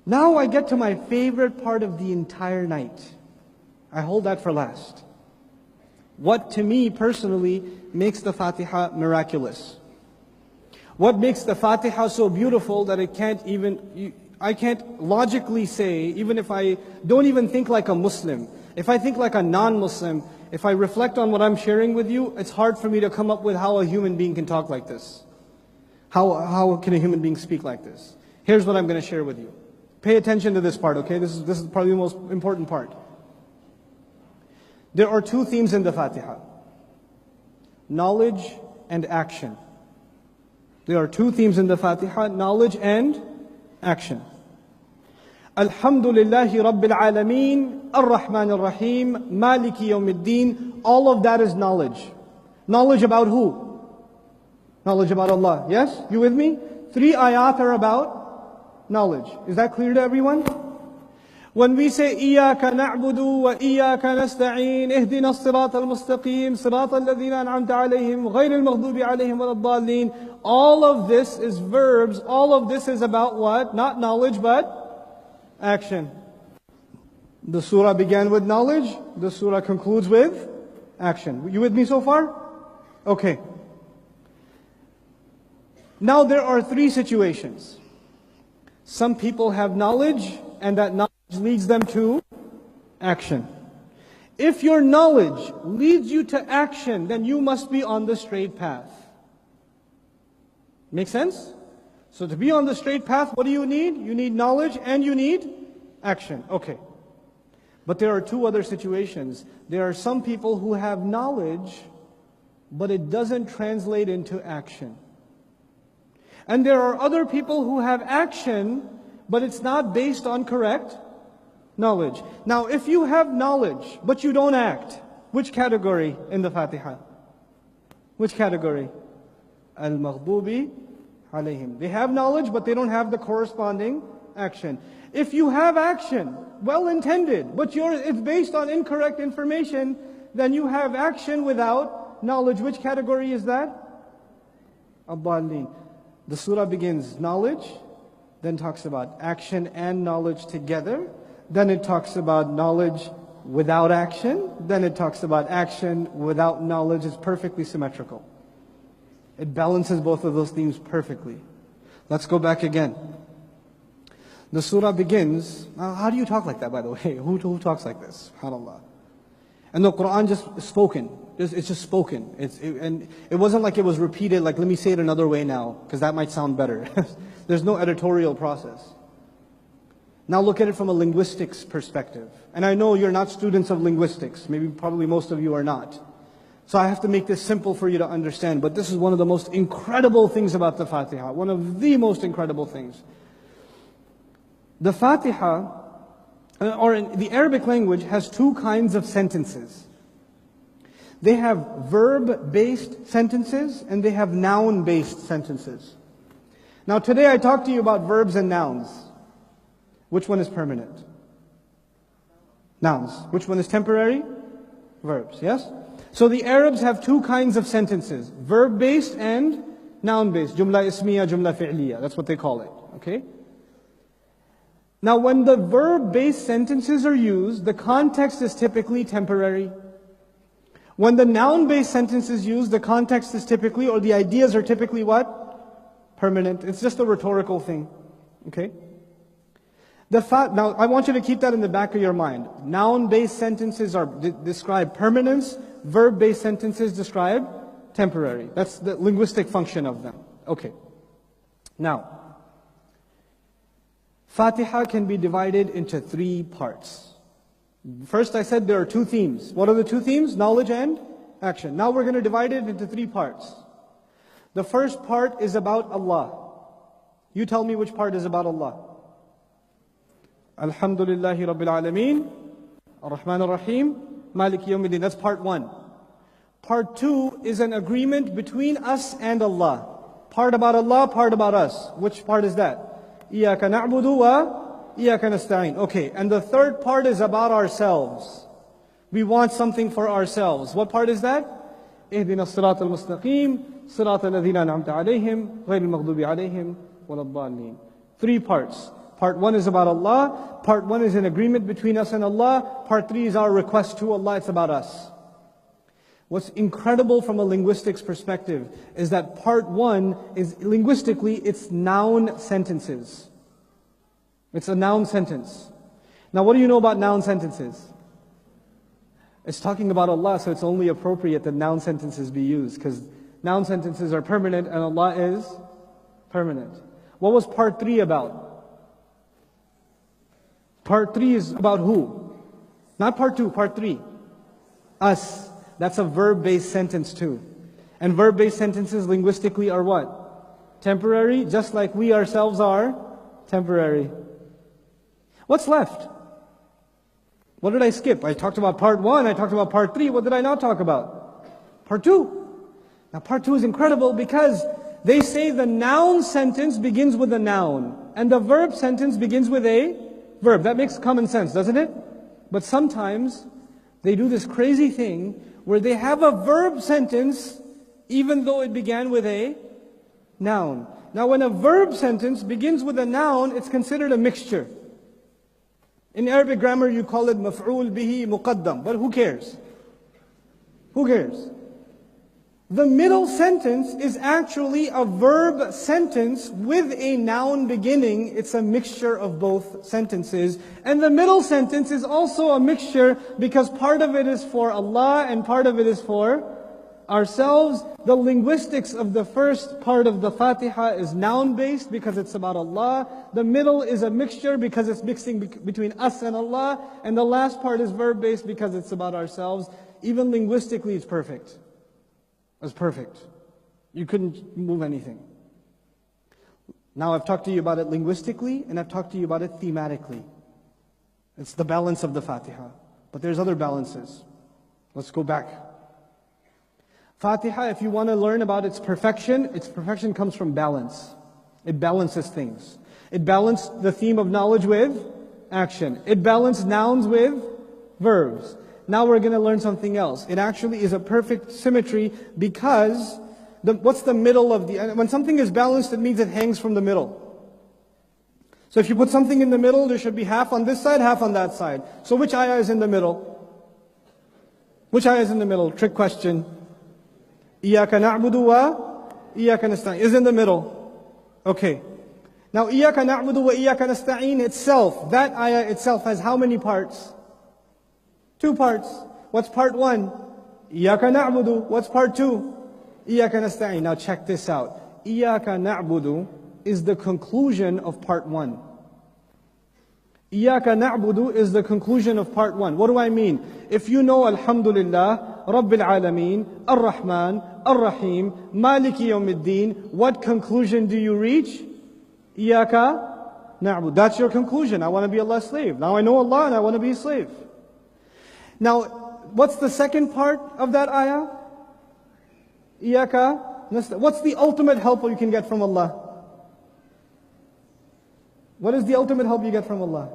Now I get to my favorite part of the entire night. I hold that for last. What to me personally makes the Fatiha miraculous? What makes the Fatiha so beautiful that I can't logically say, even if I don't even think like a Muslim, if I think like a non-Muslim, if I reflect on what I'm sharing with you, it's hard for me to come up with how a human being can talk like this. How can a human being speak like this? Here's what I'm going to share with you. Pay attention to this part, okay? This is probably the most important part. There are two themes in the Fatiha: knowledge and action. There are two themes in the Fatiha: knowledge and action. Alhamdulillahi Rabbil Alameen, Ar-Rahman Ar-Rahim, Maliki Yawmiddin. All of that is knowledge. Knowledge about who? Knowledge about Allah. Yes? You with me? 3 ayat are about knowledge. Is that clear to everyone? When we say إِيَّاكَ نَعْبُدُ وَإِيَّاكَ نَسْتَعِينُ اهْدِنَا الصِّرَاطَ الْمُسْتَقِيمِ صِرَاطَ الَّذِينَ أَنْعَمْتَ عَلَيْهِمْ غَيْرِ الْمَغْضُوبِ عَلَيْهِمْ وَلَا الضَّالِّينَ. All of this is verbs. All of this is about what? Not knowledge, but action. The surah began with knowledge. The surah concludes with action. You with me so far? Okay. Now there are 3 situations. Some people have knowledge, and that knowledge leads them to action. If your knowledge leads you to action, then you must be on the straight path. Make sense? So to be on the straight path, what do you need? You need knowledge and you need action. Okay. But there are 2 other situations. There are some people who have knowledge, but it doesn't translate into action. And there are other people who have action, but it's not based on correct knowledge. Now, if you have knowledge, but you don't act, which category in the Fatiha? Which category? Al-Maghdubi alayhim. They have knowledge, but they don't have the corresponding action. If you have action, well intended, but it's based on incorrect information, then you have action without knowledge. Which category is that? Ad-Dallin. The surah begins knowledge, then talks about action and knowledge together. Then it talks about knowledge without action. Then it talks about action without knowledge. It's perfectly symmetrical. It balances both of those themes perfectly. Let's go back again. The surah begins. How do you talk like that, by the way? Who talks like this? SubhanAllah. And the Quran just spoken. It's just spoken. And it wasn't like it was repeated, like let me say it another way now, because that might sound better. There's no editorial process. Now look at it from a linguistics perspective. And I know you're not students of linguistics. Probably most of you are not. So I have to make this simple for you to understand. But this is one of the most incredible things about the Fatiha. One of the most incredible things. The Fatiha, or in the Arabic language, has 2 kinds of sentences. They have verb-based sentences and they have noun-based sentences. Now today I talked to you about verbs and nouns. Which one is permanent? Nouns. Which one is temporary? Verbs, yes? So the Arabs have 2 kinds of sentences. Verb-based and noun-based. Jumla ismiya, jumla fi'liya. That's what they call it. Okay? Now when the verb-based sentences are used, the context is typically temporary. When the noun-based sentence is used, the context is typically, or the ideas are typically what? Permanent. It's just a rhetorical thing. Okay? Now, I want you to keep that in the back of your mind. Noun-based sentences describe permanence. Verb-based sentences describe temporary. That's the linguistic function of them. Okay. Now, Fatiha can be divided into 3 parts. First I said there are 2 themes. What are the 2 themes? Knowledge and action. Now we're going to divide it into 3 parts. The first part is about Allah. You tell me which part is about Allah. Alhamdulillahi Rabbil Alameen, Ar-Rahman Ar-Rahim, Maliki Yawmiddin. That's part 1. Part 2 is an agreement between us and Allah. Part about Allah, part about us. Which part is that? إِيَّاكَ نَعْبُدُ وَإِيَّاكَ نَسْتَعِينُ. Okay, and the third part is about ourselves. We want something for ourselves. What part is that? اهدنا الصراط المستقيم صراط الذين أنعمت عليهم غير المغضوب عليهم ولا الضالين. 3 parts. Part 1 is about Allah. Part 1 is an agreement between us and Allah. Part 3 is our request to Allah. It's about us. What's incredible from a linguistics perspective is that part 1 is linguistically, it's noun sentences. It's a noun sentence. Now what do you know about noun sentences? It's talking about Allah, so it's only appropriate that noun sentences be used, because noun sentences are permanent and Allah is permanent. What was part 3 about? Part 3 is about who? Not part 2, part 3. Us. That's a verb-based sentence too. And verb-based sentences linguistically are what? Temporary, just like we ourselves are temporary. What's left? What did I skip? I talked about part 1, I talked about part 3. What did I not talk about? Part 2. Now part 2 is incredible because they say the noun sentence begins with a noun and the verb sentence begins with a verb. That makes common sense, doesn't it? But sometimes they do this crazy thing where they have a verb sentence even though it began with a noun. Now when a verb sentence begins with a noun, it's considered a mixture. In Arabic grammar you call it maf'ul bihi muqaddam, but who cares? Who cares? The middle sentence is actually a verb sentence with a noun beginning. It's a mixture of both sentences. And the middle sentence is also a mixture because part of it is for Allah and part of it is for ourselves. The linguistics of the first part of the Fatiha is noun-based because it's about Allah. The middle is a mixture because it's mixing between us and Allah. And the last part is verb-based because it's about ourselves. Even linguistically, it's perfect. It's perfect. You couldn't move anything. Now I've talked to you about it linguistically and I've talked to you about it thematically. It's the balance of the Fatiha. But there's other balances. Let's go back. Fatiha, if you want to learn about its perfection comes from balance. It balances things. It balanced the theme of knowledge with action. It balanced nouns with verbs. Now we're going to learn something else. It actually is a perfect symmetry because what's the middle of when something is balanced, it means it hangs from the middle. So if you put something in the middle, there should be half on this side, half on that side. So which ayah is in the middle? Which ayah is in the middle? Trick question. Iyaka na'budu wa iyaka nasta'in is in the middle. Okay. Now Iyaka na'budu wa iyaka nasta'in itself, that ayah itself has how many parts? 2 parts. What's part 1? Iyaka na'budu. What's part 2? Iyaka nasta'in. Now check this out. Iyaka na'budu is the conclusion of part 1. Iyaka na'budu is the conclusion of part 1. What do I mean? If you know Alhamdulillah, Rabbil Alameen, Ar-Rahman, Ar-Rahim, Maliki Yawmiddin, what conclusion do you reach? Iyaka na'budu. That's your conclusion. I want to be Allah's slave. Now I know Allah and I want to be a slave. Now, what's the second part of that ayah? Iyaka nasta'in. What's the ultimate help you can get from Allah? What is the ultimate help you get from Allah?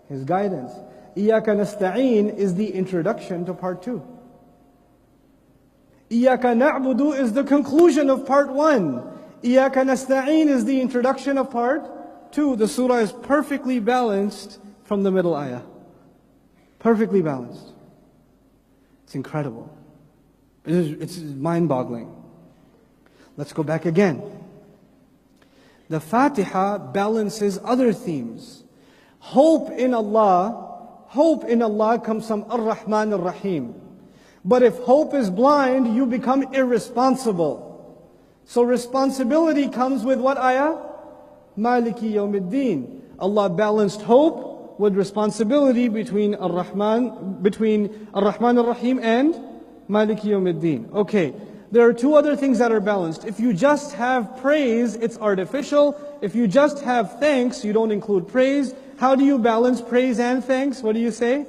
His guidance. Iyaka nasta'in is the introduction to part 2. Iyaka na'budu is the conclusion of part 1. Iyaka nasta'in is the introduction of part 2. The surah is perfectly balanced from the middle ayah. Perfectly balanced. It's incredible. It's mind-boggling. Let's go back again. The Fatiha balances other themes. Hope in Allah comes from Ar-Rahman Ar-Rahim. But if hope is blind, you become irresponsible. So responsibility comes with what ayah? Maliki Yawmiddin. Allah balanced hope with responsibility between Ar-Rahman Ar-Rahim and Maliki Yawmiddin. Okay, there are 2 other things that are balanced. If you just have praise, it's artificial. If you just have thanks, you don't include praise. How do you balance praise and thanks? What do you say?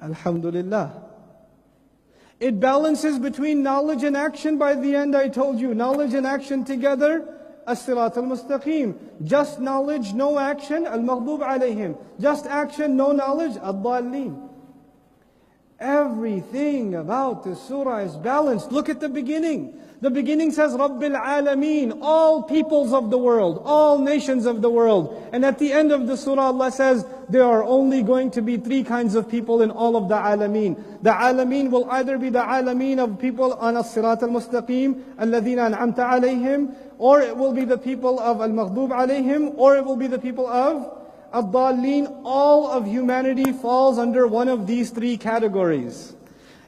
Alhamdulillah. It balances between knowledge and action. By the end I told you, knowledge and action together, as-sirat al-mustaqim. Just knowledge, no action, al-maghdub alayhim. Just action, no knowledge, ad-dallin. Everything about this surah is balanced. Look at the beginning. The beginning says, Rabbil Alameen, all peoples of the world, all nations of the world. And at the end of the surah, Allah says, there are only going to be three kinds of people in all of the Alameen. The Alameen will either be the Alameen of people on as-sirat al-mustaqim, alladhina an'amta alayhim, or it will be the people of al-maghdub alayhim, or it will be the people of ad-dallin. All of humanity falls under one of these three categories.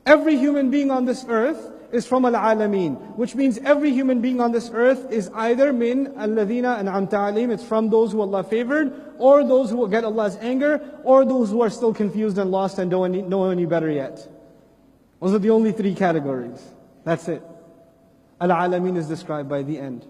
Every human being on this earth is from al-alameen, which means every human being on this earth is either min alladhina an'amta alayhim, it's from those who Allah favored, or those who will get Allah's anger, or those who are still confused and lost and don't know any better yet. Those are the only three categories. That's it. Al-alameen is described by the end.